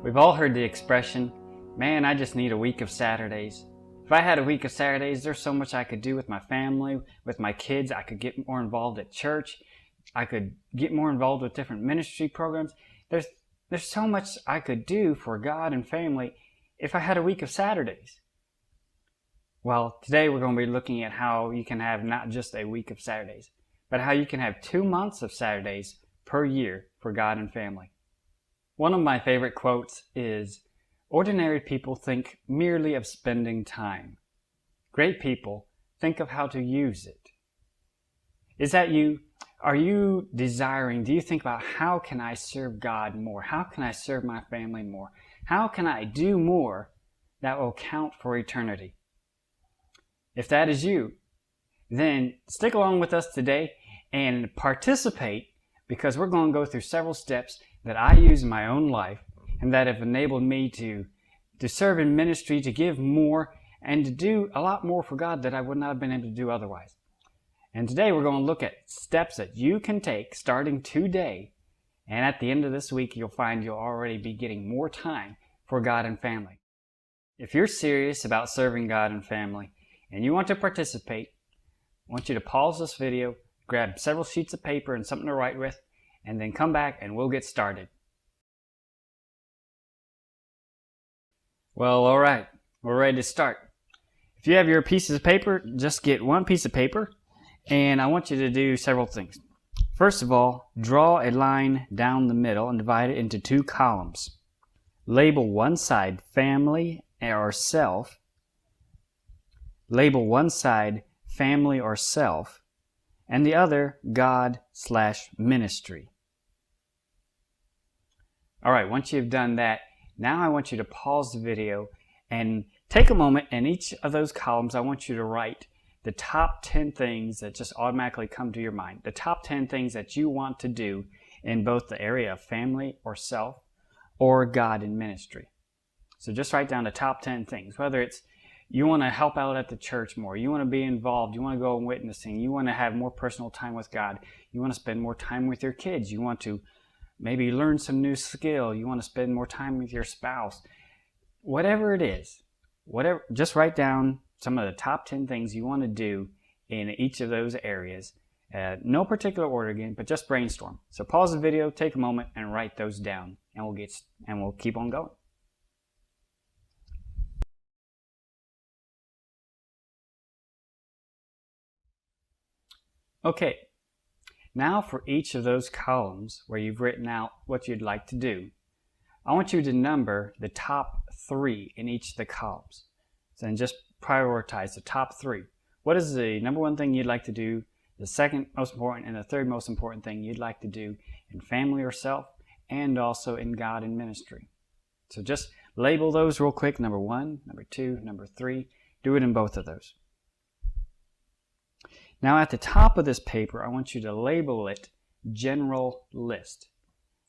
We've all heard the expression, man, I just need a week of Saturdays. If I had a week of Saturdays, there's so much I could do with my family, with my kids. I could get more involved at church. I could get more involved with different ministry programs. There's so much I could do for God and family if I had a week of Saturdays. Well, today we're going to be looking at how you can have not just a week of Saturdays, but how you can have 2 months of Saturdays per year for God and family. One of my favorite quotes is, "Ordinary people think merely of spending time. Great people think of how to use it." Is that you? Are you desiring, do you think about how can I serve God more? How can I serve my family more? How can I do more that will count for eternity? If that is you, then stick along with us today and participate, because we're going to go through several steps that I use in my own life and that have enabled me to serve in ministry, to give more, and to do a lot more for God that I would not have been able to do otherwise. And today we're going to look at steps that you can take starting today, and at the end of this week you'll find you'll already be getting more time for God and family. If you're serious about serving God and family and you want to participate, I want you to pause this video, grab several sheets of paper and something to write with, and then come back and we'll get started. Well, all right, we're ready to start. If you have your pieces of paper, just get one piece of paper, and I want you to do several things. First of all, draw a line down the middle and divide it into 2 columns. Label one side family or self. Label one side family or self, and the other God/ministry. All right, once you've done that, now I want you to pause the video and take a moment, and each of those columns I want you to write the top 10 things that just automatically come to your mind. The top 10 things that you want to do in both the area of family or self or God and ministry. So just write down the top 10 things, whether it's you want to help out at the church more, you want to be involved, you want to go witnessing, you want to have more personal time with God, you want to spend more time with your kids, you want to maybe learn some new skill, you want to spend more time with your spouse. Whatever it is, just write down some of the top 10 things you want to do in each of those areas. No particular order again, but just brainstorm. So pause the video, take a moment, and write those down, and we'll keep on going. Okay, now for each of those columns where you've written out what you'd like to do, I want you to number the top 3 in each of the columns. So then just prioritize the top 3. What is the number 1 thing you'd like to do, the second most important, and the third most important thing you'd like to do in family or self, and also in God and ministry? So just label those real quick, number 1, number 2, number 3. Do it in both of those. Now at the top of this paper, I want you to label it General List.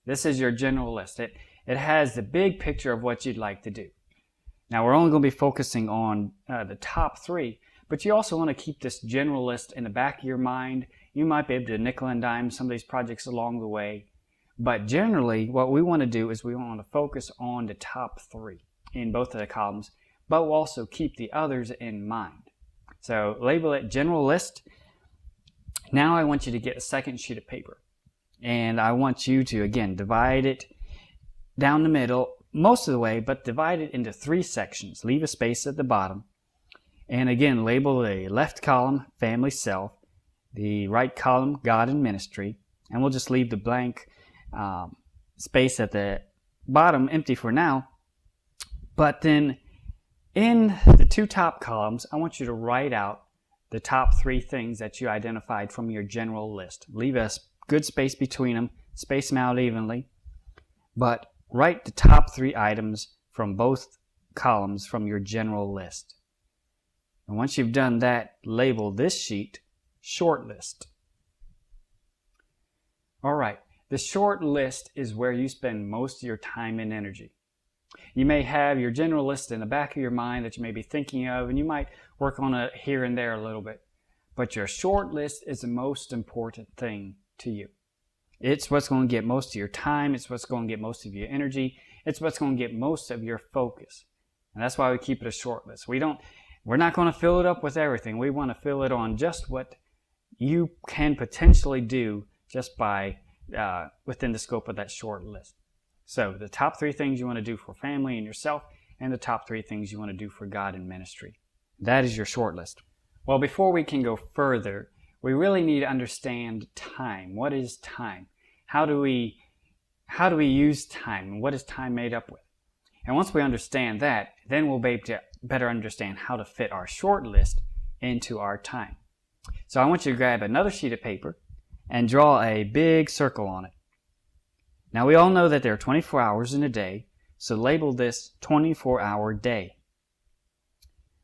This is your general list. It has the big picture of what you'd like to do. Now we're only going to be focusing on the top 3, but you also want to keep this general list in the back of your mind. You might be able to nickel and dime some of these projects along the way, but generally what we want to do is we want to focus on the top 3 in both of the columns, but we'll also keep the others in mind. So label it General List. Now I want you to get a second sheet of paper, and I want you to again divide it down the middle most of the way, but divide it into 3 sections. Leave a space at the bottom, and again label the left column Family Self, the right column God and Ministry, and we'll just leave the blank space at the bottom empty for now. But then in the 2 top columns, I want you to write out the top 3 things that you identified from your general list. Leave a good space between them, space them out evenly, but write the top 3 items from both columns from your general list. And once you've done that, label this sheet Short List. All right, the short list is where you spend most of your time and energy. You may have your general list in the back of your mind that you may be thinking of, and you might work on it here and there a little bit. But your short list is the most important thing to you. It's what's going to get most of your time. It's what's going to get most of your energy. It's what's going to get most of your focus. And that's why we keep it a short list. We're not going to fill it up with everything. We want to fill it on just what you can potentially do just by within the scope of that short list. So the top 3 things you want to do for family and yourself, and the top 3 things you want to do for God and ministry. That is your short list. Well, before we can go further, we really need to understand time. What is time? How do we use time? What is time made up with? And once we understand that, then we'll be able to better understand how to fit our short list into our time. So I want you to grab another sheet of paper and draw a big circle on it. Now we all know that there are 24 hours in a day, so label this 24-hour day.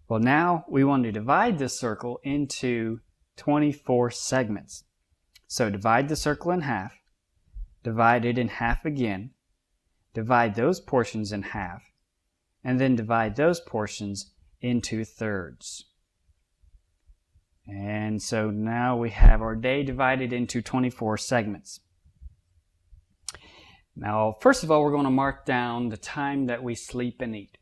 Well, now we want to divide this circle into 24 segments. So divide the circle in half, divide it in half again, divide those portions in half, and then divide those portions into thirds. And so now we have our day divided into 24 segments. Now, first of all, we're going to mark down the time that we sleep and eat.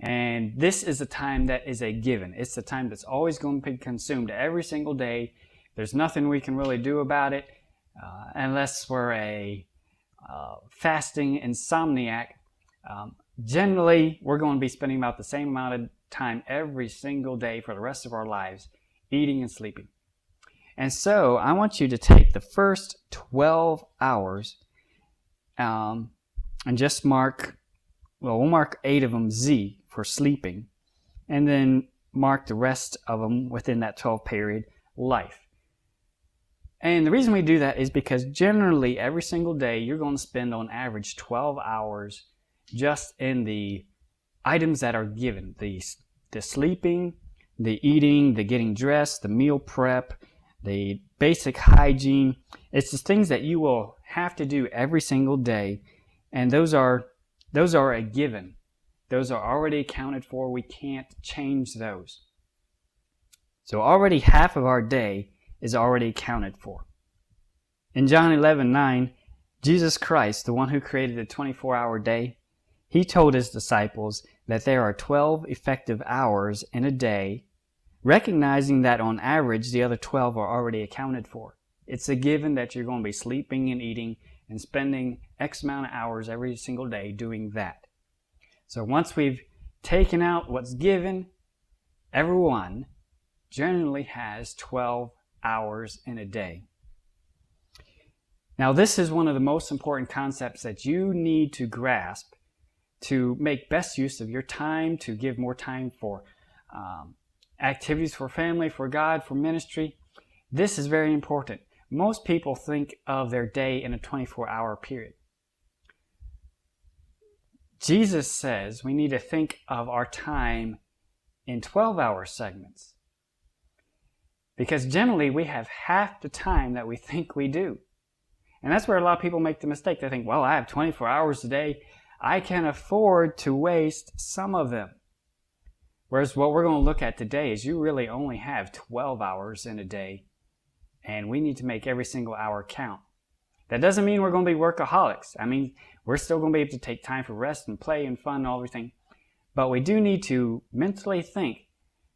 And this is a time that is a given. It's the time that's always going to be consumed every single day. There's nothing we can really do about it unless we're a fasting insomniac. Generally, we're going to be spending about the same amount of time every single day for the rest of our lives, eating and sleeping. And so I want you to take the first 12 hours and just mark, well, we'll mark 8 of them Z for sleeping, and then mark the rest of them within that 12 period life. And the reason we do that is because generally every single day you're going to spend on average 12 hours just in the items that are given. The sleeping, the eating, the getting dressed, the meal prep, the basic hygiene. It's the things that you will have to do every single day, and those are a given. Those are already accounted for. We can't change those. So already half of our day is already accounted for. In John 11:9, Jesus Christ, the one who created the 24-hour day, he told his disciples that there are 12 effective hours in a day, recognizing that on average the other 12 are already accounted for. It's a given that you're going to be sleeping and eating and spending X amount of hours every single day doing that. So once we've taken out what's given, everyone generally has 12 hours in a day. Now this is one of the most important concepts that you need to grasp to make best use of your time, to give more time for activities for family, for God, for ministry. This is very important. Most people think of their day in a 24-hour period. Jesus says we need to think of our time in 12-hour segments. Because generally we have half the time that we think we do. And that's where a lot of people make the mistake. They think, well, I have 24 hours a day. I can afford to waste some of them. Whereas what we're going to look at today is you really only have 12 hours in a day. And we need to make every single hour count. That doesn't mean we're going to be workaholics. I mean, we're still going to be able to take time for rest and play and fun and all everything. But we do need to mentally think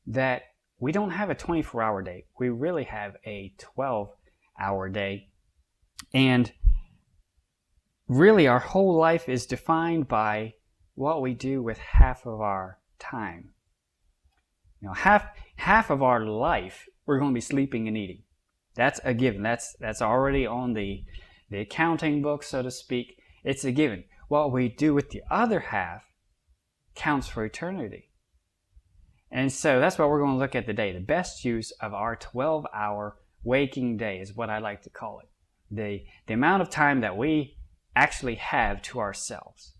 that we don't have a 24-hour day. We really have a 12-hour day. And really our whole life is defined by what we do with half of our time. You know, half of our life we're going to be sleeping and eating. That's a given. That's already on the accounting book, so to speak. It's a given. What we do with the other half counts for eternity. And so that's what we're going to look at today. The best use of our 12-hour waking day is what I like to call it. The amount of time that we actually have to ourselves.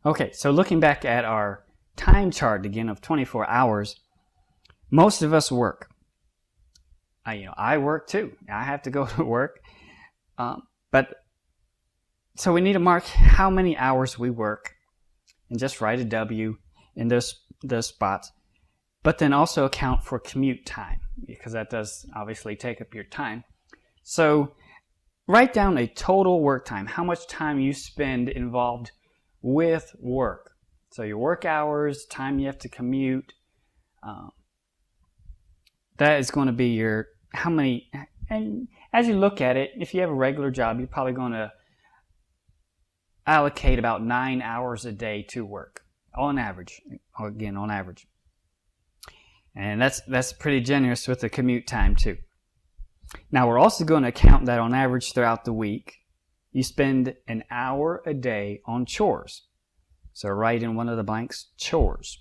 Okay, so looking back at our time chart again of 24 hours, most of us work. I work too. I have to go to work. So we need to mark how many hours we work and just write a W in those spots. But then also account for commute time, because that does obviously take up your time. So write down a total work time, how much time you spend involved with work. So your work hours, time you have to commute, that is going to be your how many. And as you look at it, if you have a regular job, you're probably going to allocate about 9 hours a day to work on average. Again, on average. And that's pretty generous with the commute time too. Now we're also going to count that on average throughout the week, you spend an hour a day on chores. So write in one of the blanks, chores.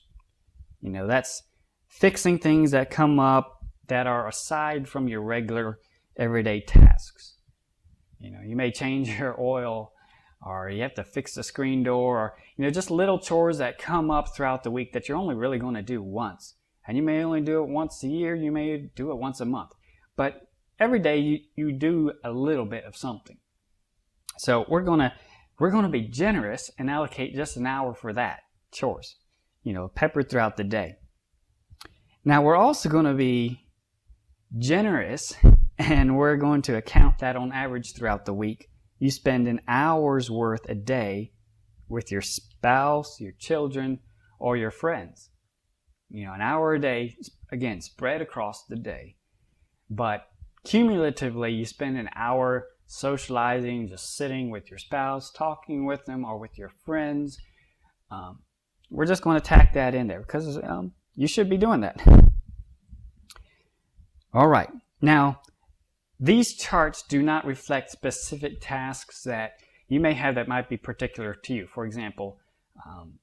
That's fixing things that come up that are aside from your regular everyday tasks. You may change your oil, or you have to fix the screen door, or just little chores that come up throughout the week that you're only really going to do once. And you may only do it once a year, you may do it once a month. But every day you do a little bit of something. So we're gonna be generous and allocate just an hour for that, chores, peppered throughout the day. Now we're also going to be generous, and we're going to account that on average throughout the week. You spend an hour's worth a day with your spouse, your children, or your friends. An hour a day, again, spread across the day. But cumulatively, you spend an hour socializing, just sitting with your spouse, talking with them, or with your friends. We're just going to tack that in there because you should be doing that. All right. Now, these charts do not reflect specific tasks that you may have that might be particular to you. For example,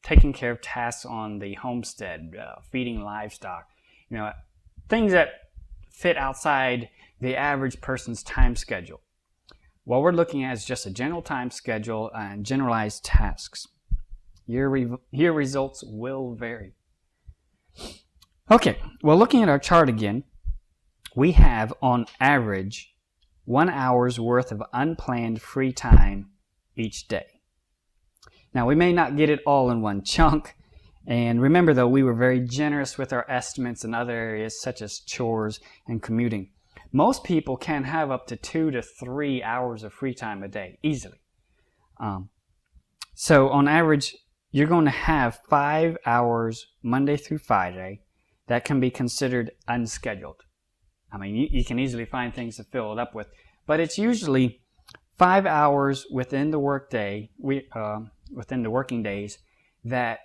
taking care of tasks on the homestead, feeding livestock, things that fit outside the average person's time schedule. What we're looking at is just a general time schedule and generalized tasks. Your results will vary. Okay, well, looking at our chart again, we have on average 1 hour's worth of unplanned free time each day. Now, we may not get it all in one chunk, and remember though, we were very generous with our estimates in other areas such as chores and commuting. Most people can have up to 2 to 3 hours of free time a day, easily. So on average, you're going to have 5 hours Monday through Friday that can be considered unscheduled. You can easily find things to fill it up with, but it's usually 5 hours within the workday, within the working days, that,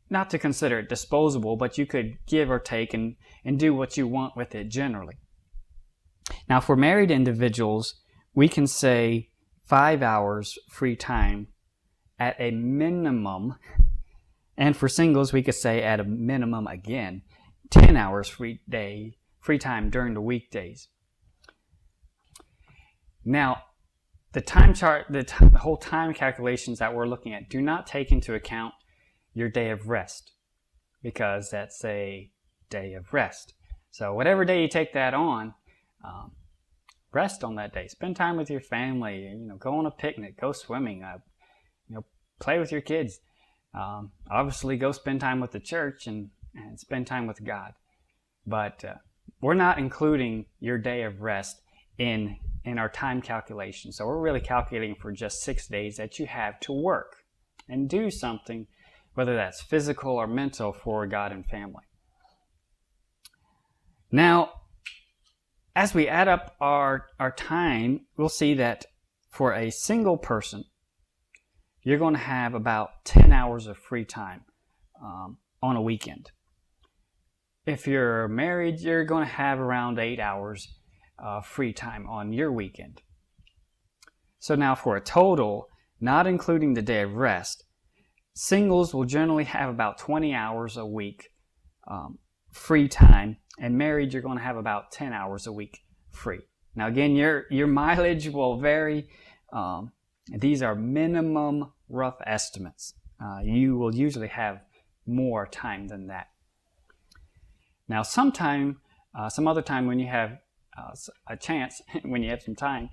not to consider it disposable, but you could give or take and do what you want with it generally. Now, for married individuals, we can say 5 hours free time at a minimum, and for singles, we could say at a minimum again, 10 hours free time during the weekdays. Now, the time chart, the whole time calculations that we're looking at do not take into account your day of rest, because that's a day of rest. So whatever day you take that on, rest on that day. Spend time with your family. Go on a picnic. Go swimming. Play with your kids. Obviously, go spend time with the church and spend time with God. But we're not including your day of rest in our time calculation. So we're really calculating for just 6 days that you have to work and do something, whether that's physical or mental, for God and family. Now, as we add up our time, we'll see that for a single person, you're going to have about 10 hours of free time on a weekend. If you're married, you're going to have around 8 hours free time on your weekend. So now for a total, not including the day of rest, singles will generally have about 20 hours a week free time, and married, you're going to have about 10 hours a week free. Now again, your mileage will vary. These are minimum rough estimates. You will usually have more time than that. Now some other time when you have a chance, when you have some time,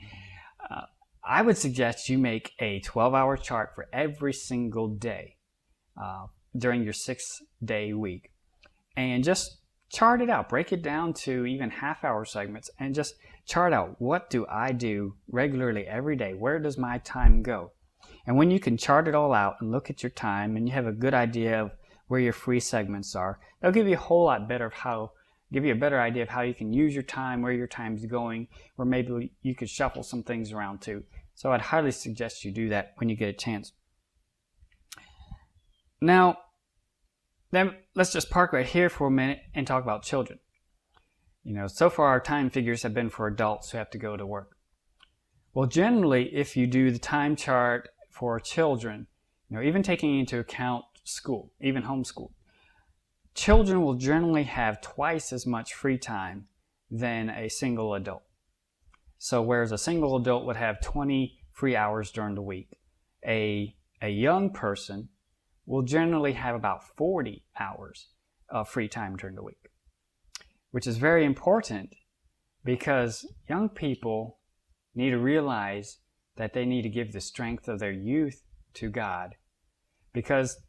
I would suggest you make a 12-hour chart for every single day during your 6-day week, and just chart it out. Break it down to even half-hour segments, and just Chart out, what do I do regularly every day? Where does my time go? And when you can chart it all out and look at your time and you have a good idea of where your free segments are, that'll give you a whole lot better give you a better idea of how you can use your time, where your time's going, or maybe you could shuffle some things around too. So I'd highly suggest you do that when you get a chance. Now, then let's just park right here for a minute and talk about children. So far our time figures have been for adults who have to go to work. Well, generally, if you do the time chart for children, even taking into account school, even homeschool, children will generally have twice as much free time than a single adult. So whereas a single adult would have 20 free hours during the week, a young person will generally have about 40 hours of free time during the week, which is very important because young people need to realize that they need to give the strength of their youth to God. Because,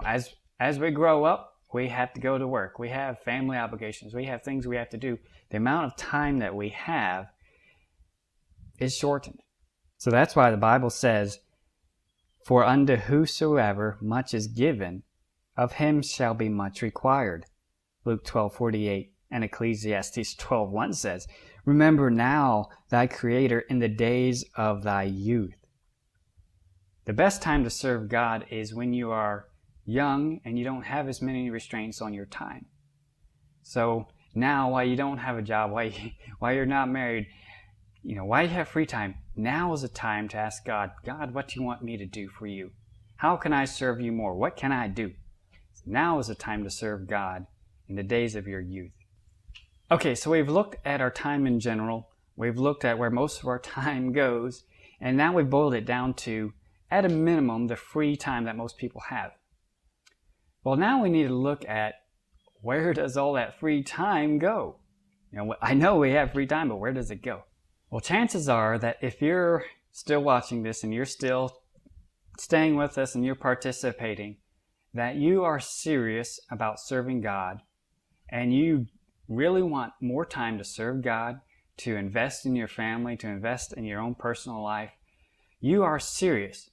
as we grow up, we have to go to work. We have family obligations. We have things we have to do. The amount of time that we have is shortened. So that's why the Bible says, "For unto whosoever much is given, of him shall be much required." Luke 12:48 and Ecclesiastes 12:1 says, "Remember now thy Creator in the days of thy youth." The best time to serve God is when you are young and you don't have as many restraints on your time. So now, while you don't have a job, while you're not married, while you have free time, now is the time to ask God, "God, what do you want me to do for you? How can I serve you more? What can I do?" Now is the time to serve God in the days of your youth. Okay, so we've looked at our time in general. We've looked at where most of our time goes. And now we've boiled it down to, at a minimum, the free time that most people have. Well, now we need to look at, where does all that free time go? I know we have free time, but where does it go? Well, chances are that if you're still watching this and you're still staying with us and you're participating, that you are serious about serving God and you really want more time to serve God, to invest in your family, to invest in your own personal life. You are serious,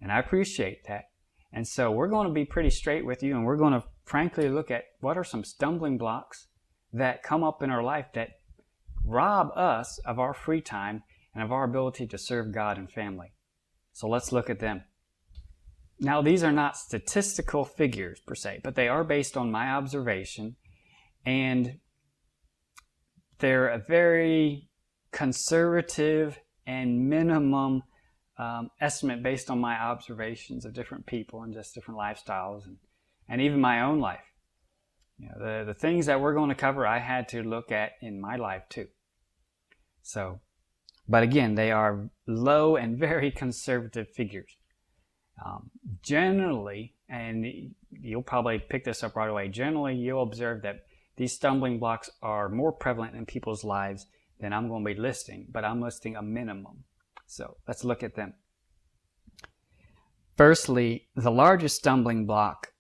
and I appreciate that. And so we're going to be pretty straight with you, and we're going to frankly look at what are some stumbling blocks that come up in our life that rob us of our free time and of our ability to serve God and family. So let's look at them. Now, these are not statistical figures per se, but they are based on my observation, and they're a very conservative and minimum estimate based on my observations of different people and just different lifestyles and even my own life. The things that we're going to cover, I had to look at in my life too. So, but again, they are low and very conservative figures. Generally, and you'll probably pick this up right away, generally you'll observe that these stumbling blocks are more prevalent in people's lives than I'm going to be listing, but I'm listing a minimum. So let's look at them. Firstly, the largest stumbling block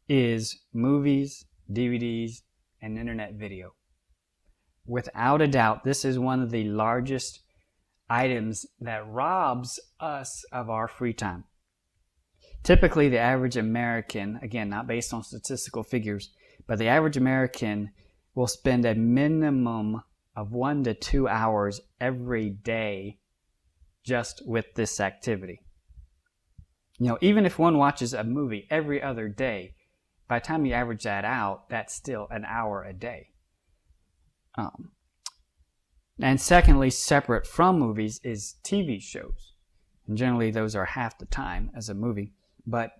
is movies, DVDs, and internet video. Without a doubt, this is one of the largest items that robs us of our free time. Typically, the average American, again, not based on statistical figures, but the average American will spend a minimum of 1 to 2 hours every day just with this activity. Even if one watches a movie every other day, by the time you average that out, that's still an hour a day. And secondly, separate from movies is TV shows. And generally those are half the time as a movie, but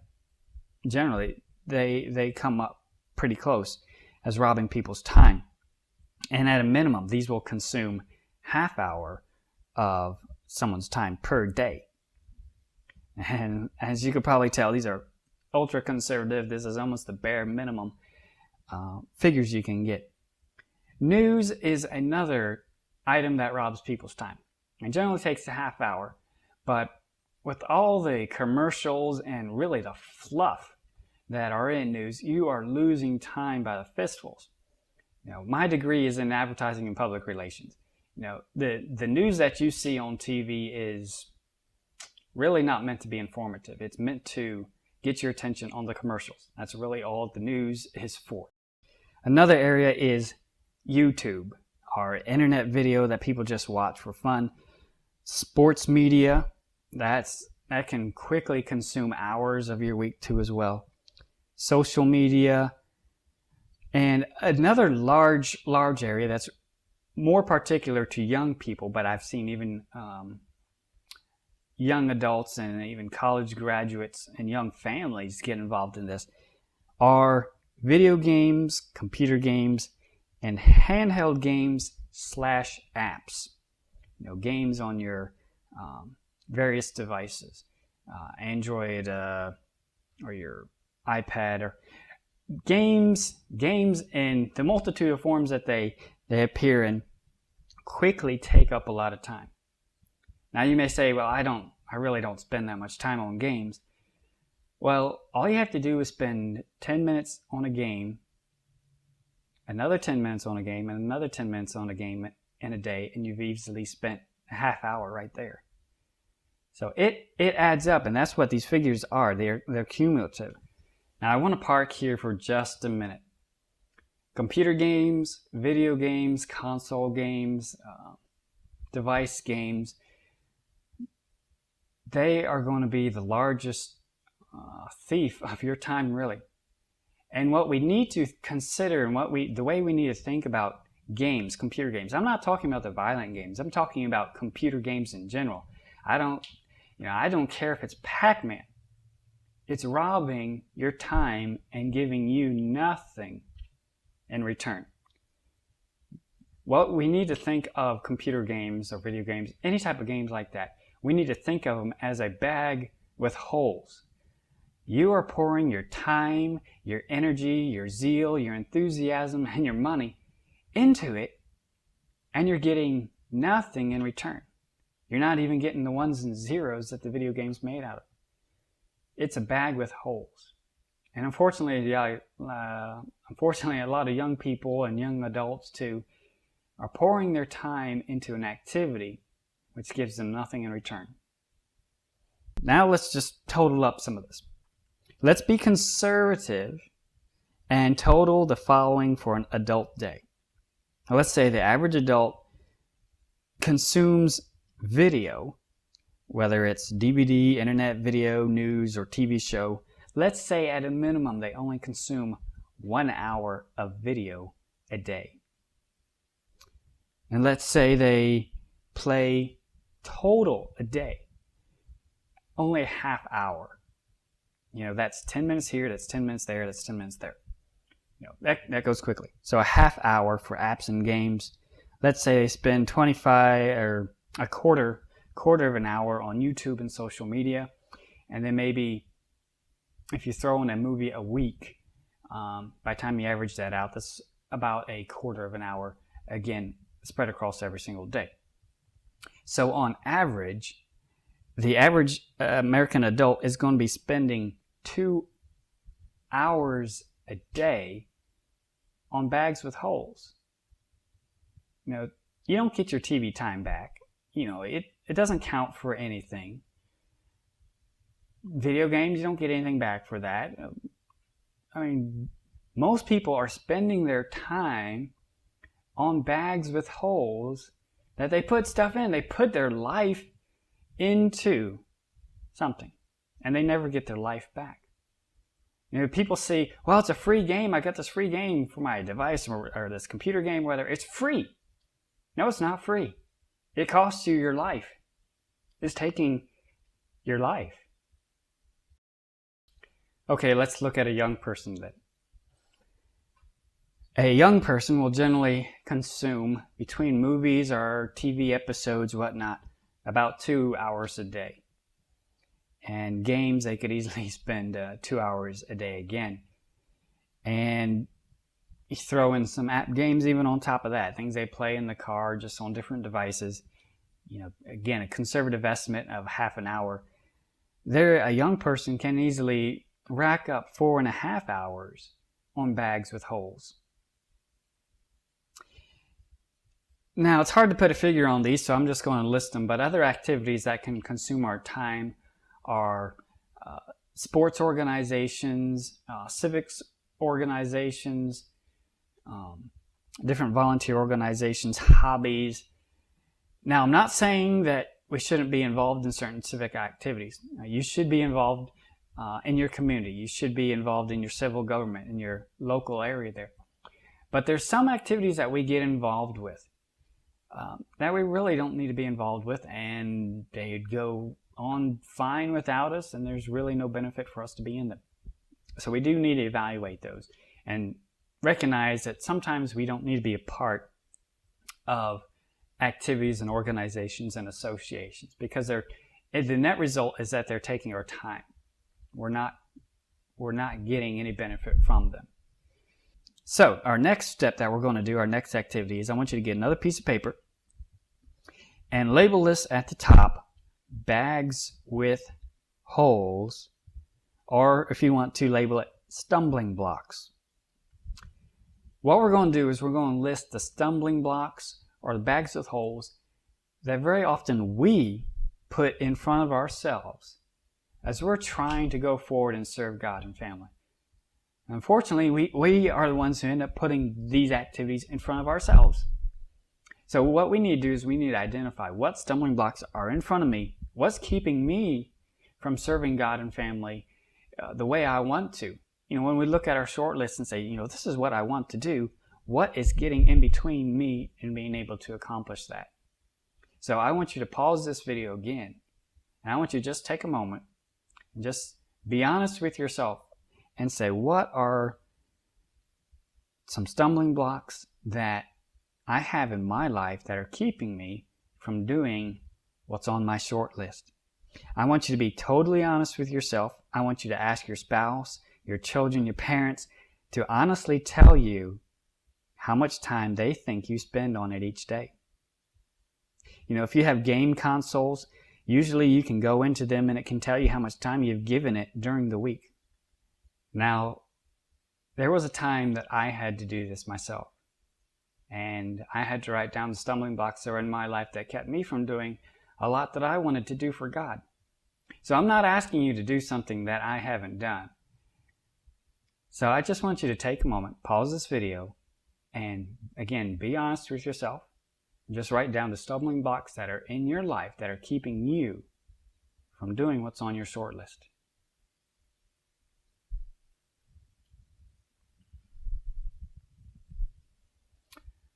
generally they come up pretty close as robbing people's time. And at a minimum, these will consume half hour of someone's time per day. And as you could probably tell, these are ultra conservative. This is almost the bare minimum figures you can get. News is another item that robs people's time. It generally takes a half hour, but with all the commercials and really the fluff that are in news, you are losing time by the fistfuls. My degree is in advertising and public relations. The news that you see on TV is really not meant to be informative. It's meant to get your attention on the commercials. That's really all the news is for. Another area is YouTube, or internet video that people just watch for fun. Sports media, that can quickly consume hours of your week too as well. Social media, and another large area that's more particular to young people, but I've seen even young adults and even college graduates and young families get involved in this, are video games, computer games, and handheld games / apps. Games on your various devices, Android or your iPad, or games in the multitude of forms that they appear in quickly take up a lot of time. Now you may say, well, I really don't spend that much time on games. Well, all you have to do is spend 10 minutes on a game, another 10 minutes on a game, and another 10 minutes on a game in a day, and you've easily spent a half hour right there. So it adds up, and that's what these figures are. They're cumulative. Now I want to park here for just a minute. Computer games, video games, console games, device games, they are going to be the largest thief of your time, really. And what we need to consider, and the way we need to think about games, computer games. I'm not talking about the violent games. I'm talking about computer games in general. I don't care if it's Pac-Man. It's robbing your time and giving you nothing in return. What we need to think of computer games or video games, any type of games like that, we need to think of them as a bag with holes. You are pouring your time, your energy, your zeal, your enthusiasm, and your money into it, and you're getting nothing in return. You're not even getting the ones and zeros that the video game's made out of. It's a bag with holes. And unfortunately, a lot of young people and young adults too are pouring their time into an activity which gives them nothing in return. Now let's just total up some of this. Let's be conservative and total the following for an adult day. Now let's say the average adult consumes video, whether it's DVD, internet video, news, or TV show. Let's say at a minimum they only consume 1 hour of video a day. And let's say they play total a day only a half hour. That's 10 minutes here, that's 10 minutes there, that's 10 minutes there. That goes quickly. So a half hour for apps and games. Let's say they spend 25 or a quarter of an hour on YouTube and social media, and then maybe if you throw in a movie a week, by the time you average that out, that's about a quarter of an hour, again, spread across every single day. So on average, the average American adult is going to be spending 2 hours a day on bags with holes. You don't get your TV time back. It doesn't count for anything. Video games, you don't get anything back for that. Most people are spending their time on bags with holes that they put stuff in. They put their life into something, and they never get their life back. People see, well, it's a free game. I got this free game for my device or this computer game, whether it's free. No, it's not free. It costs you your life. It's taking your life. Okay, let's look at a young person then. A young person will generally consume, between movies or TV episodes, whatnot, about 2 hours a day. And games, they could easily spend 2 hours a day again. And you throw in some app games even on top of that, things they play in the car, just on different devices. Again, a conservative estimate of half an hour. A young person can easily rack up 4.5 hours on bags with holes. Now, it's hard to put a figure on these, so I'm just going to list them, but other activities that can consume our time are sports organizations, civics organizations, different volunteer organizations, hobbies. Now, I'm not saying that we shouldn't be involved in certain civic activities. You should be involved in your community. You should be involved in your civil government, in your local area there. But there's some activities that we get involved with that we really don't need to be involved with, and they'd go on fine without us, and there's really no benefit for us to be in them. So we do need to evaluate those and recognize that sometimes we don't need to be a part of activities and organizations and associations, because the net result is that they're taking our time. We're not getting any benefit from them. So our next step that we're going to do, our next activity, is I want you to get another piece of paper and label this at the top, bags with holes, or if you want to label it, stumbling blocks. What we're going to do is we're going to list the stumbling blocks or the bags with holes that very often we put in front of ourselves as we're trying to go forward and serve God and family. Unfortunately, we are the ones who end up putting these activities in front of ourselves. So what we need to do is we need to identify what stumbling blocks are in front of me, what's keeping me from serving God and family the way I want to. When we look at our short list and say, this is what I want to do, what is getting in between me and being able to accomplish that? So I want you to pause this video again, and I want you to just take a moment and just be honest with yourself and say, what are some stumbling blocks that I have in my life that are keeping me from doing what's on my short list? I want you to be totally honest with yourself. I want you to ask your spouse, your children, your parents to honestly tell you how much time they think you spend on it each day. If you have game consoles, usually you can go into them and it can tell you how much time you've given it during the week. Now, there was a time that I had to do this myself, and I had to write down the stumbling blocks that were in my life that kept me from doing a lot that I wanted to do for God. So I'm not asking you to do something that I haven't done. So I just want you to take a moment, pause this video, and again, be honest with yourself. Just write down the stumbling blocks that are in your life that are keeping you from doing what's on your short list.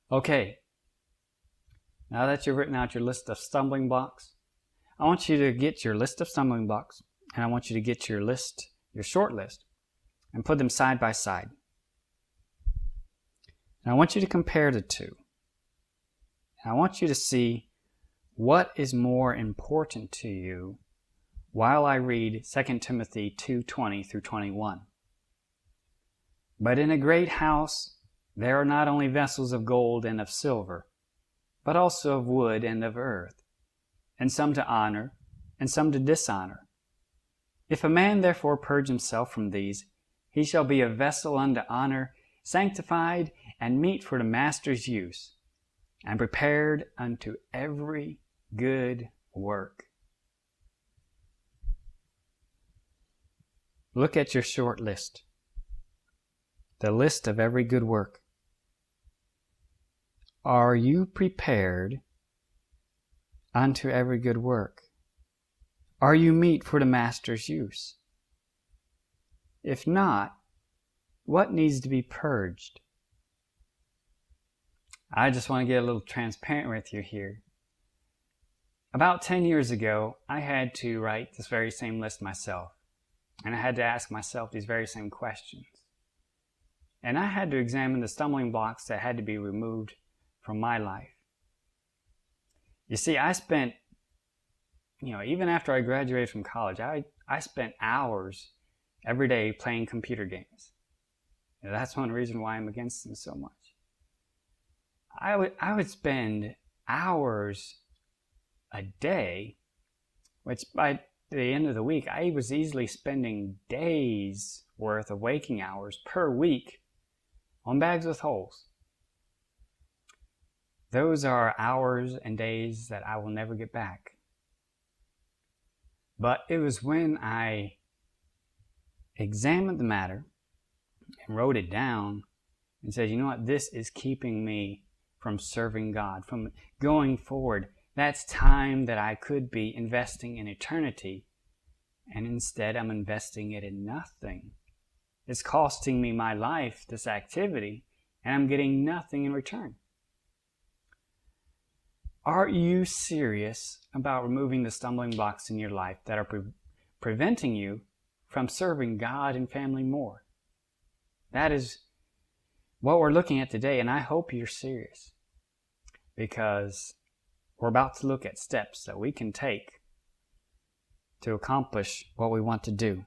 Okay, now that you've written out your list of stumbling blocks, I want you to get your list of stumbling blocks, and I want you to get your short list, and put them side by side. And I want you to compare the two. And I want you to see what is more important to you while I read 2 Timothy 2:20 through 21. But in a great house there are not only vessels of gold and of silver, but also of wood and of earth, and some to honor, and some to dishonor. If a man therefore purge himself from these, he shall be a vessel unto honor, sanctified, and meet for the master's use, and prepared unto every good work. Look at your short list, the list of every good work. Are you prepared unto every good work? Are you meet for the master's use? If not, what needs to be purged? I just want to get a little transparent with you here. About 10 years ago, I had to write this very same list myself. And I had to ask myself these very same questions. And I had to examine the stumbling blocks that had to be removed from my life. You see, I spent, even after I graduated from college, I spent hours every day playing computer games. And that's one reason why I'm against them so much. I would spend hours a day, which by the end of the week, I was easily spending days worth of waking hours per week on bags with holes. those are hours and days that I will never get back. But it was when I examined the matter and wrote it down and said, you know what, this is keeping me from serving God, from going forward. That's time that I could be investing in eternity, and instead I'm investing it in nothing. It's costing me my life, this activity, and I'm getting nothing in return. Are you serious about removing the stumbling blocks in your life that are preventing you from serving God and family more? That is what we're looking at today, and I hope you're serious, because we're about to look at steps that we can take to accomplish what we want to do.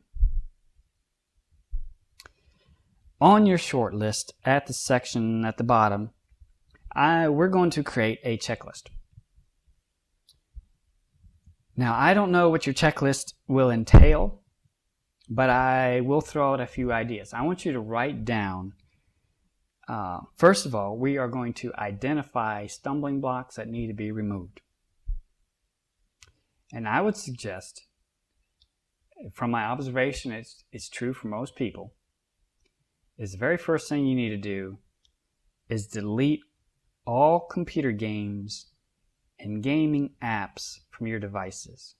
On your short list, at the section at the bottom, we're going to create a checklist. Now, I don't know what your checklist will entail, but I will throw out a few ideas. I want you to write down, first of all, we are going to identify stumbling blocks that need to be removed. And I would suggest, from my observation, it's true for most people, is the very first thing you need to do is delete all computer games and gaming apps from your devices.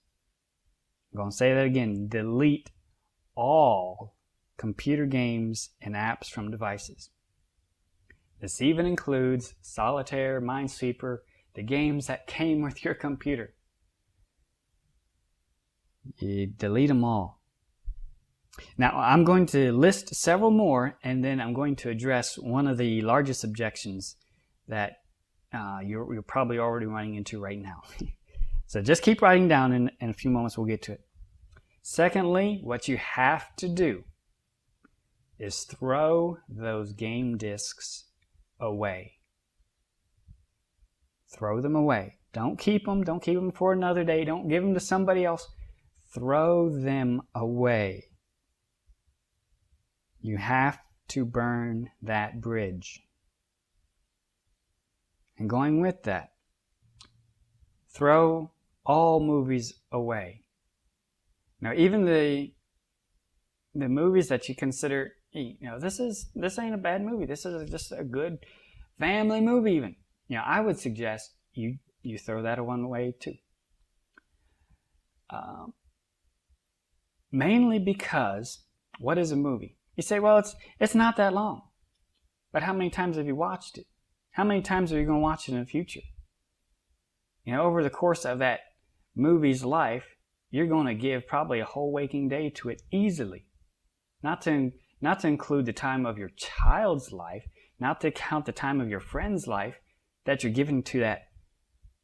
I'm going to say that again. Delete all computer games and apps from devices. This even includes Solitaire, Minesweeper, the games that came with your computer. You delete them all. Now, I'm going to list several more, and then I'm going to address one of the largest objections that you're probably already running into right now. So just keep writing down, and in a few moments we'll get to it. Secondly, what you have to do is throw those game discs away. Throw them away. Don't keep them. Don't keep them for another day. Don't give them to somebody else. Throw them away. You have to burn that bridge. And going with that, throw all movies away. Now, even the movies that you consider, this ain't a bad movie. This is just a good family movie even. I would suggest you throw that one away too. Mainly because, what is a movie? You say, well, it's not that long. But how many times have you watched it? How many times are you going to watch it in the future? Over the course of that movie's life, you're going to give probably a whole waking day to it easily. Not to include the time of your child's life, not to count the time of your friend's life that you're giving to that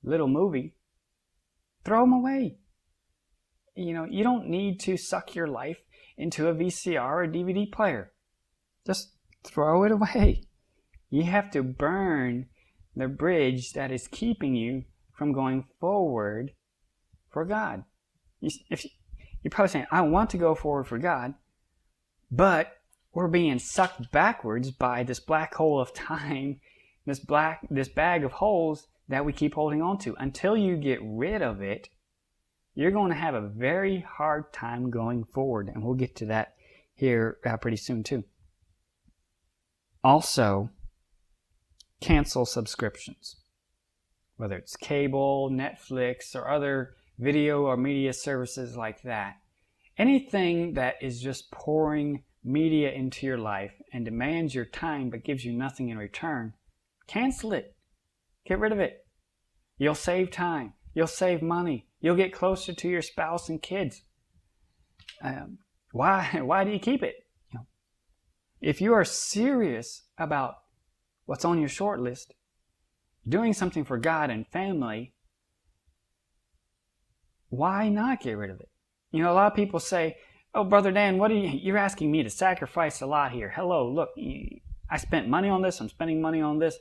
little movie. Throw them away. You don't need to suck your life into a VCR or DVD player. Just throw it away. You have to burn the bridge that is keeping you from going forward for God. You're probably saying, I want to go forward for God, but we're being sucked backwards by this black hole of time, this bag of holes that we keep holding on to. Until you get rid of it, you're going to have a very hard time going forward, and we'll get to that here pretty soon too. Also, cancel subscriptions, whether it's cable, Netflix, or other video or media services like that. Anything that is just pouring media into your life and demands your time but gives you nothing in return, cancel it. Get rid of it. You'll save time. You'll save money. You'll get closer to your spouse and kids. Why do you keep it? If you are serious about what's on your short list, doing something for God and family, why not get rid of it? A lot of people say, oh, Brother Dan, you're asking me to sacrifice a lot here. Hello, look, I spent money on this. I'm spending money on this.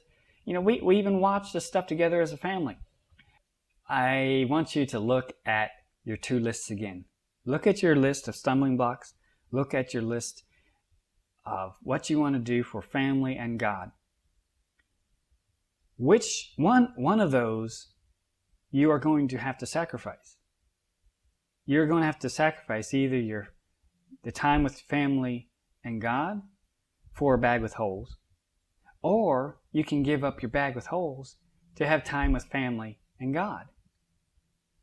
We even watch this stuff together as a family. I want you to look at your two lists again. Look at your list of stumbling blocks. Look at your list of what you want to do for family and God. which one of those you are going to have to sacrifice. You're going to have to sacrifice either the time with family and God for a bag with holes, or you can give up your bag with holes to have time with family and God.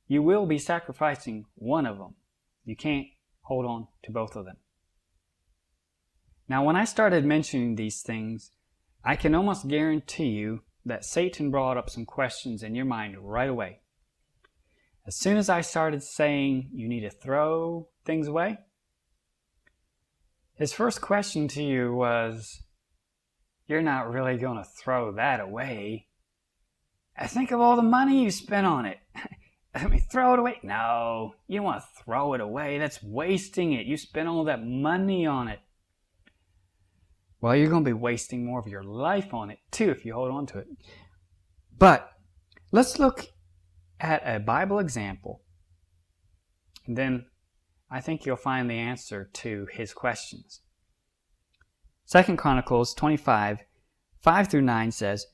You will be sacrificing one of them. You can't hold on to both of them. Now, when I started mentioning these things, I can almost guarantee you that Satan brought up some questions in your mind right away. As soon as I started saying you need to throw things away, his first question to you was, you're not really going to throw that away. I think of all the money you spent on it. I mean, throw it away. No, you don't want to throw it away. That's wasting it. You spent all that money on it. Well, you're going to be wasting more of your life on it too if you hold on to it. But let's look at a Bible example, and then I think you'll find the answer to his questions. 2 Chronicles 25, 5-9 says,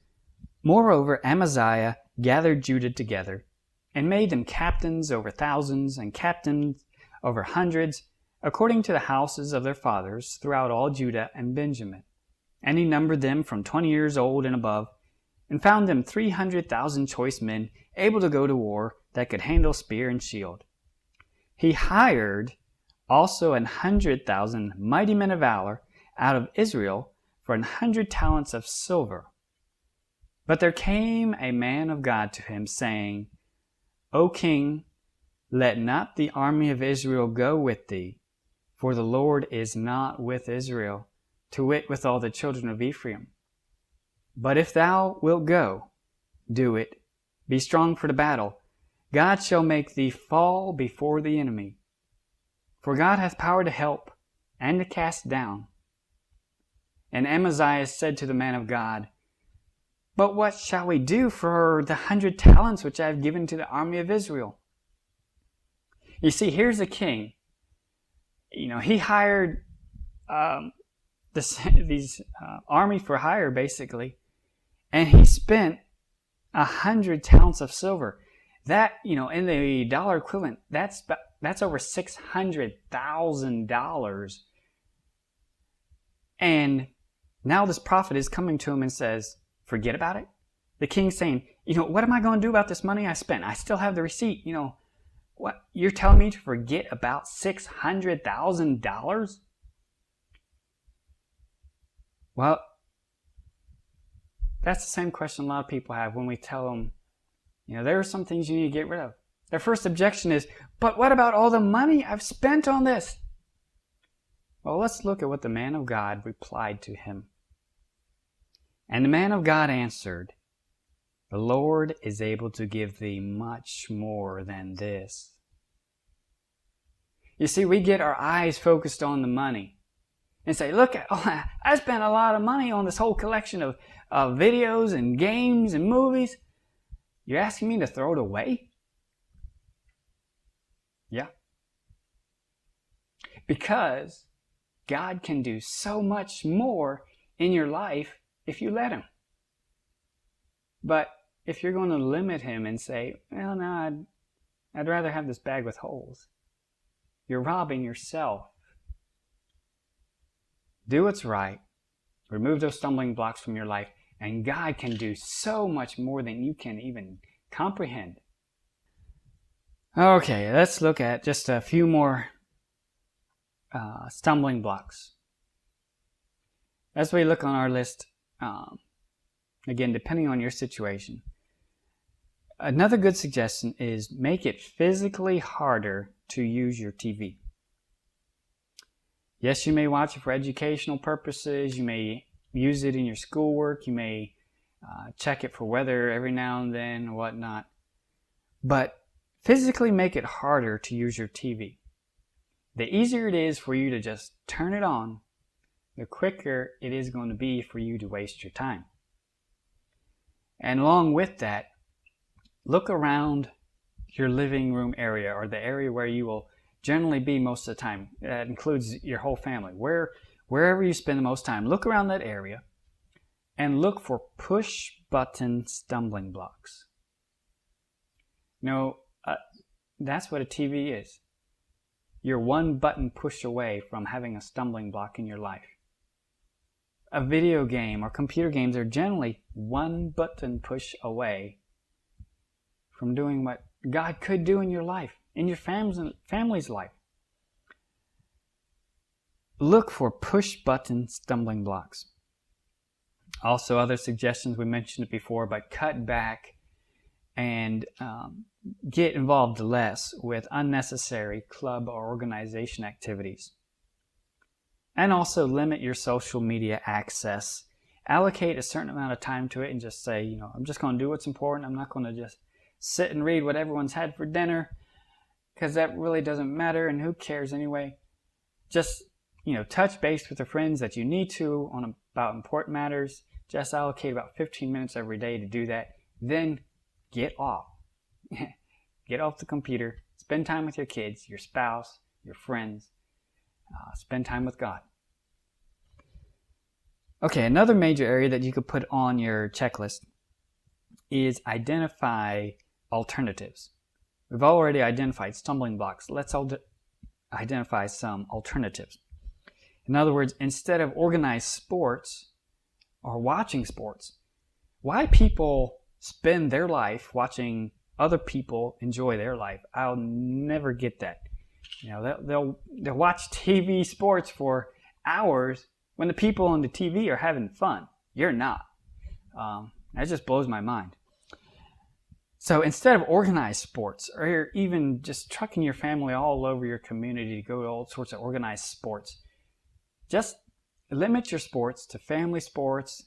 Moreover, Amaziah gathered Judah together, and made them captains over thousands and captains over hundreds, according to the houses of their fathers, throughout all Judah and Benjamin. And he numbered them from 20 years old and above, and found them 300,000 choice men, able to go to war, that could handle spear and shield. He hired also 100,000 mighty men of valor out of Israel for 100 talents of silver. But there came a man of God to him, saying, O king, let not the army of Israel go with thee, for the Lord is not with Israel, to wit, with all the children of Ephraim. But if thou wilt go, do it. Be strong for the battle. God shall make thee fall before the enemy. For God hath power to help and to cast down. And Amaziah said to the man of God, But what shall we do for the 100 talents which I have given to the army of Israel? You see, here's a king. He hired these army for hire, basically, and he spent 100 talents of silver. That, in the dollar equivalent, that's over $600,000. And now this prophet is coming to him and says, forget about it. The king's saying, what am I going to do about this money I spent? I still have the receipt. What? You're telling me to forget about $600,000? Well, that's the same question a lot of people have when we tell them, there are some things you need to get rid of. Their first objection is, but what about all the money I've spent on this? Well, let's look at what the man of God replied to him. And the man of God answered, The Lord is able to give thee much more than this. You see, we get our eyes focused on the money and say, look, I spent a lot of money on this whole collection of videos and games and movies. You're asking me to throw it away? Yeah. Because God can do so much more in your life if you let Him. But if you're going to limit Him and say, well, no, I'd rather have this bag with holes, you're robbing yourself. Do what's right. Remove those stumbling blocks from your life, and God can do so much more than you can even comprehend. Okay, let's look at just a few more stumbling blocks. As we look on our list, again, depending on your situation, another good suggestion is make it physically harder to use your TV. Yes, you may watch it for educational purposes. You may use it in your schoolwork. You may check it for weather every now and then and whatnot. But physically make it harder to use your TV. The easier it is for you to just turn it on, the quicker it is going to be for you to waste your time. And along with that, look around your living room area, or the area where you will generally be most of the time. That includes your whole family. Wherever you spend the most time, look around that area and look for push-button stumbling blocks. No, that's what a TV is. You're one button push away from having a stumbling block in your life. A video game or computer games are generally one button push away from doing what God could do in your life, in your family's life. Look for push-button stumbling blocks. Also, other suggestions, we mentioned it before, but cut back and get involved less with unnecessary club or organization activities. And also limit your social media access. Allocate a certain amount of time to it and just say, I'm just going to do what's important. I'm not going to just sit and read what everyone's had for dinner, because that really doesn't matter, and who cares anyway. Just, touch base with the friends that you need to about important matters. Just allocate about 15 minutes every day to do that. Then get off. Get off the computer. Spend time with your kids, your spouse, your friends. Spend time with God. Okay, another major area that you could put on your checklist is identify alternatives. We've already identified stumbling blocks. Let's identify some alternatives. In other words, instead of organized sports or watching sports, why people spend their life watching other people enjoy their life, I'll never get that. They'll watch TV sports for hours when the people on the TV are having fun. You're not. That just blows my mind. So instead of organized sports, or even just trucking your family all over your community to go to all sorts of organized sports, just limit your sports to family sports,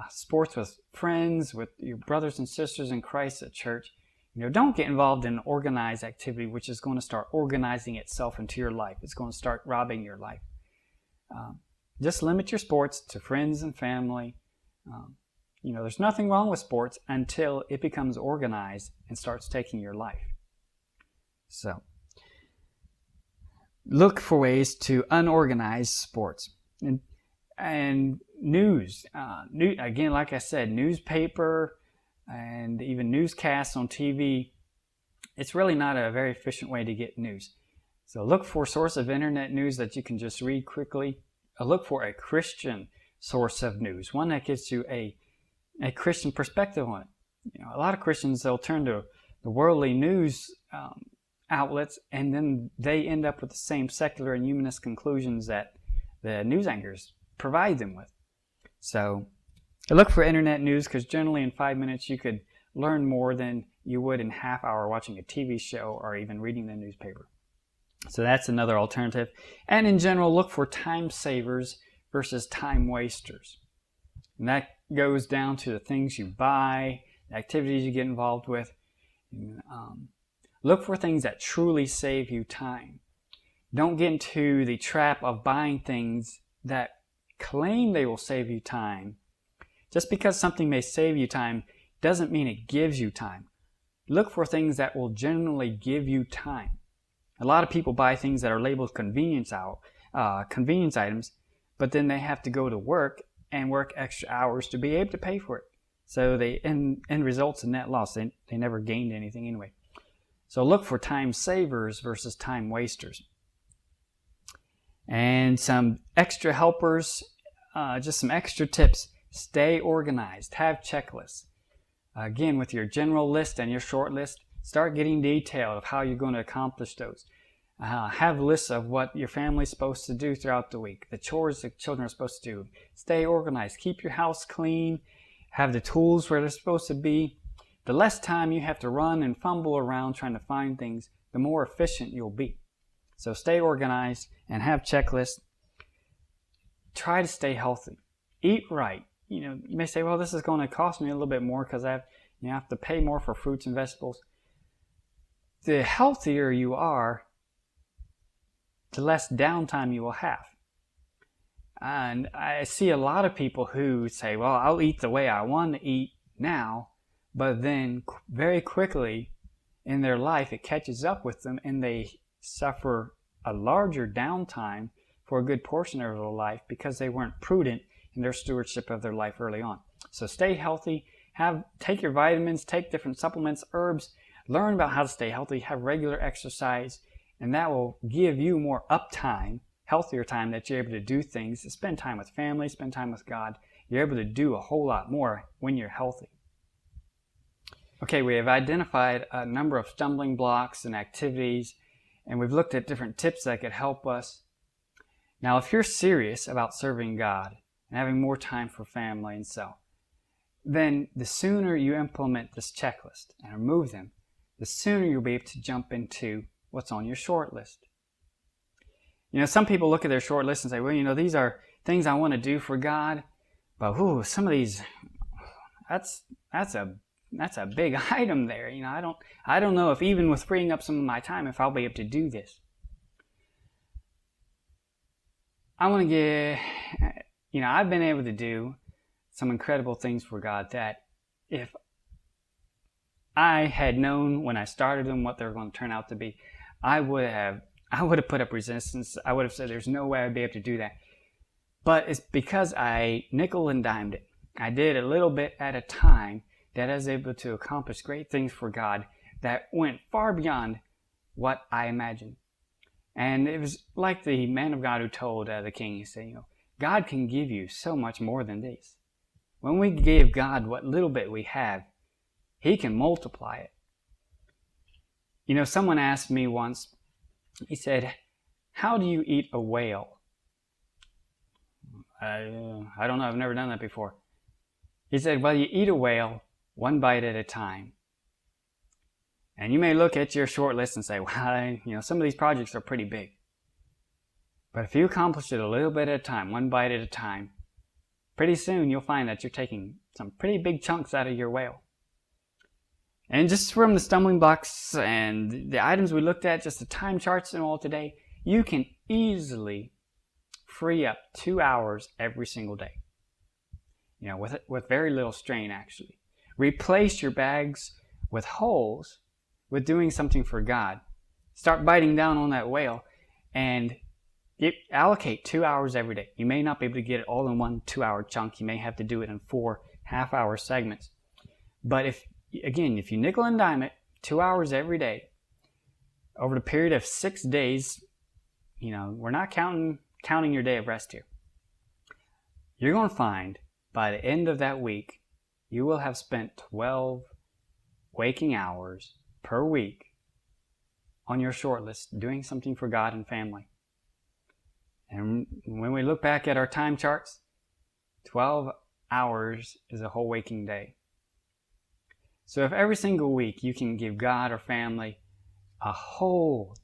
sports with friends, with your brothers and sisters in Christ at church. Don't get involved in organized activity, which is going to start organizing itself into your life. It's going to start robbing your life. Just limit your sports to friends and family. There's nothing wrong with sports until it becomes organized and starts taking your life. So, look for ways to unorganize sports. And news. Again, like I said, newspaper and even newscasts on TV, it's really not a very efficient way to get news. So look for a source of internet news that you can just read quickly. Look for a Christian source of news, one that gives you a Christian perspective on it. A lot of Christians, they'll turn to the worldly news outlets, and then they end up with the same secular and humanist conclusions that the news anchors provide them with. So look for internet news, because generally in 5 minutes you could learn more than you would in half hour watching a TV show or even reading the newspaper. So that's another alternative. And in general, look for time savers versus time wasters. And that goes down to the things you buy, the activities you get involved with. Look for things that truly save you time. Don't get into the trap of buying things that claim they will save you time. Just because something may save you time doesn't mean it gives you time. Look for things that will genuinely give you time. A lot of people buy things that are labeled convenience items, but then they have to go to work and work extra hours to be able to pay for it. So they end results in net loss. They never gained anything anyway. So look for time savers versus time wasters. And some extra helpers, just some extra tips. Stay organized. Have checklists. Again, with your general list and your short list, start getting detailed of how you're going to accomplish those. Have lists of what your family's supposed to do throughout the week, the chores the children are supposed to do. Stay organized. Keep your house clean. Have the tools where they're supposed to be. The less time you have to run and fumble around trying to find things, the more efficient you'll be. So stay organized and have checklists. Try to stay healthy. Eat right. You may say, well, this is going to cost me a little bit more because I have to pay more for fruits and vegetables. The healthier you are, the less downtime you will have. And I see a lot of people who say, well, I'll eat the way I want to eat now, but then very quickly in their life it catches up with them and they suffer a larger downtime for a good portion of their life because they weren't prudent in their stewardship of their life early on. So stay healthy, take your vitamins, take different supplements, herbs, learn about how to stay healthy, have regular exercise, and that will give you more uptime, healthier time, that you're able to do things, to spend time with family, spend time with God. You're able to do a whole lot more when you're healthy. Okay, we have identified a number of stumbling blocks and activities, and we've looked at different tips that could help us. Now, if you're serious about serving God and having more time for family and self, then the sooner you implement this checklist and remove them, the sooner you'll be able to jump into what's on your short list. Some people look at their short list and say, well, these are things I want to do for God, but some of these, that's a big item there. I don't know if even with freeing up some of my time, if I'll be able to do this. I want to get, I've been able to do some incredible things for God that if I had known when I started them what they were going to turn out to be, I would have put up resistance. I would have said there's no way I'd be able to do that. But it's because I nickel and dimed it. I did a little bit at a time that I was able to accomplish great things for God that went far beyond what I imagined. And it was like the man of God who told the king, he said, God can give you so much more than this. When we give God what little bit we have, He can multiply it. Someone asked me once, he said, how do you eat a whale? I don't know, I've never done that before. He said, well, you eat a whale one bite at a time. And you may look at your short list and say, well, some of these projects are pretty big. But if you accomplish it a little bit at a time, one bite at a time, pretty soon you'll find that you're taking some pretty big chunks out of your whale. And just from the stumbling blocks and the items we looked at, just the time charts and all today, you can easily free up 2 hours every single day. With very little strain, actually. Replace your bags with holes with doing something for God. Start biting down on that whale and allocate 2 hours every day. You may not be able to get it all in one 2-hour chunk. You may have to do it in 4 half-hour segments. But if you nickel and dime it, 2 hours every day, over the period of 6 days, we're not counting your day of rest here. You're going to find by the end of that week, you will have spent 12 waking hours per week on your short list doing something for God and family. And when we look back at our time charts, 12 hours is a whole waking day. So if every single week you can give God or family a whole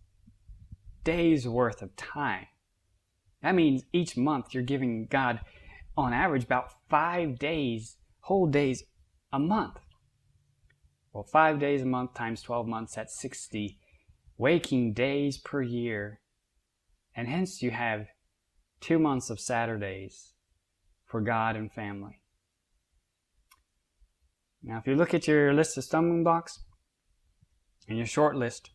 day's worth of time, that means each month you're giving God, on average, about 5 days, whole days a month. Well, 5 days a month times 12 months, that's 60 waking days per year. And hence you have 2 months of Saturdays for God and family. Now, if you look at your list of stumbling blocks and your short list,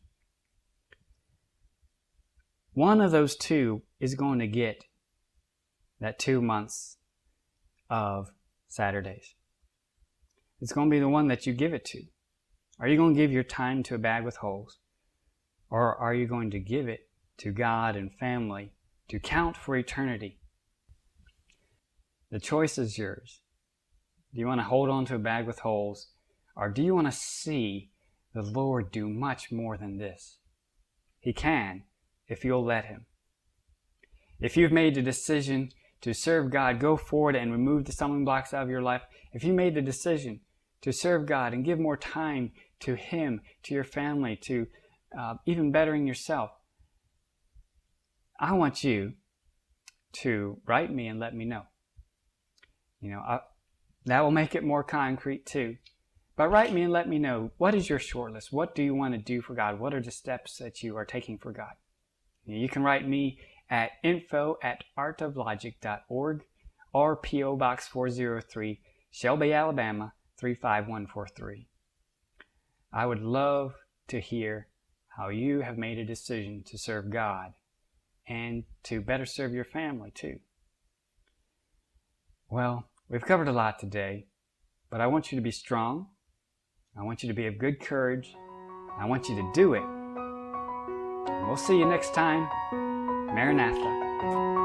one of those two is going to get that 2 months of Saturdays. It's going to be the one that you give it to. Are you going to give your time to a bag with holes? Or are you going to give it to God and family to count for eternity? The choice is yours. Do you want to hold on to a bag with holes? Or do you want to see the Lord do much more than this? He can, if you'll let Him. If you've made the decision to serve God, go forward and remove the stumbling blocks out of your life. If you made the decision to serve God and give more time to Him, to your family, to even bettering yourself, I want you to write me and let me know. That will make it more concrete too. But write me and let me know, what is your short list? What do you want to do for God? What are the steps that you are taking for God? You can write me at info@artoflogic.org or P.O. Box 403, Shelby, Alabama 35143. I would love to hear how you have made a decision to serve God and to better serve your family too. Well, we've covered a lot today, but I want you to be strong. I want you to be of good courage. I want you to do it. And we'll see you next time. Maranatha.